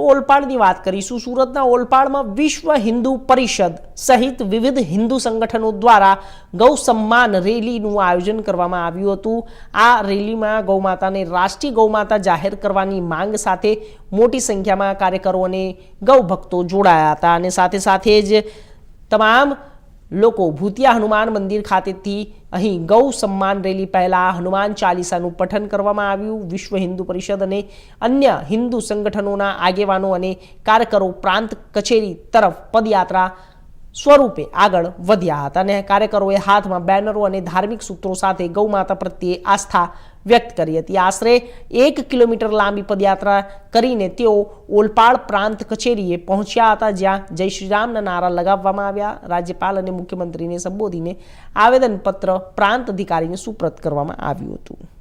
ઓલપાડની વાત કરીશું। સુરતના ઓલપાડમાં વિશ્વ હિન્દુ પરિષદ સહિત વિવિધ હિન્દુ સંગઠનો દ્વારા ગૌ સન્માન રેલીનું આયોજન કરવામાં આવ્યું હતું। આ રેલીમાં ગૌમાતાને રાષ્ટ્રીય ગૌમાતા જાહેર કરવાની માંગ સાથે મોટી સંખ્યામાં કાર્યકરો અને ગૌ ભક્તો જોડાયા હતા અને સાથે સાથે જ તમામ લોકો ભૂતિયા હનુમાન મંદિર ખાતેથી અહીં ગૌ સન્માન રેલી પહેલા હનુમાન ચાલીસાનું પઠન કરવામાં આવ્યું। વિશ્વ હિન્દુ પરિષદ અને અન્ય હિન્દુ સંગઠનોના આગેવાનો અને કાર્યકરો પ્રાંત કચેરી તરફ પદયાત્રા સ્વરૂપે આગળ વધ્યા હતા અને કાર્યકરોએ હાથમાં બેનરો અને ધાર્મિક સૂત્રો સાથે ગૌમાતા પ્રત્યે આસ્થા વ્યક્ત કરી હતી। આશરે 1 કિલોમીટર લાંબી પદયાત્રા કરીને તેઓ ઓલપાડ પ્રાંત કચેરીએ પહોંચ્યા હતા, જ્યાં જય શ્રી રામના નારા લગાવવામાં આવ્યા। રાજ્યપાલ અને મુખ્યમંત્રીને સંબોધીને આવેદનપત્ર પ્રાંત અધિકારીને સુપ્રત કરવામાં આવ્યું હતું।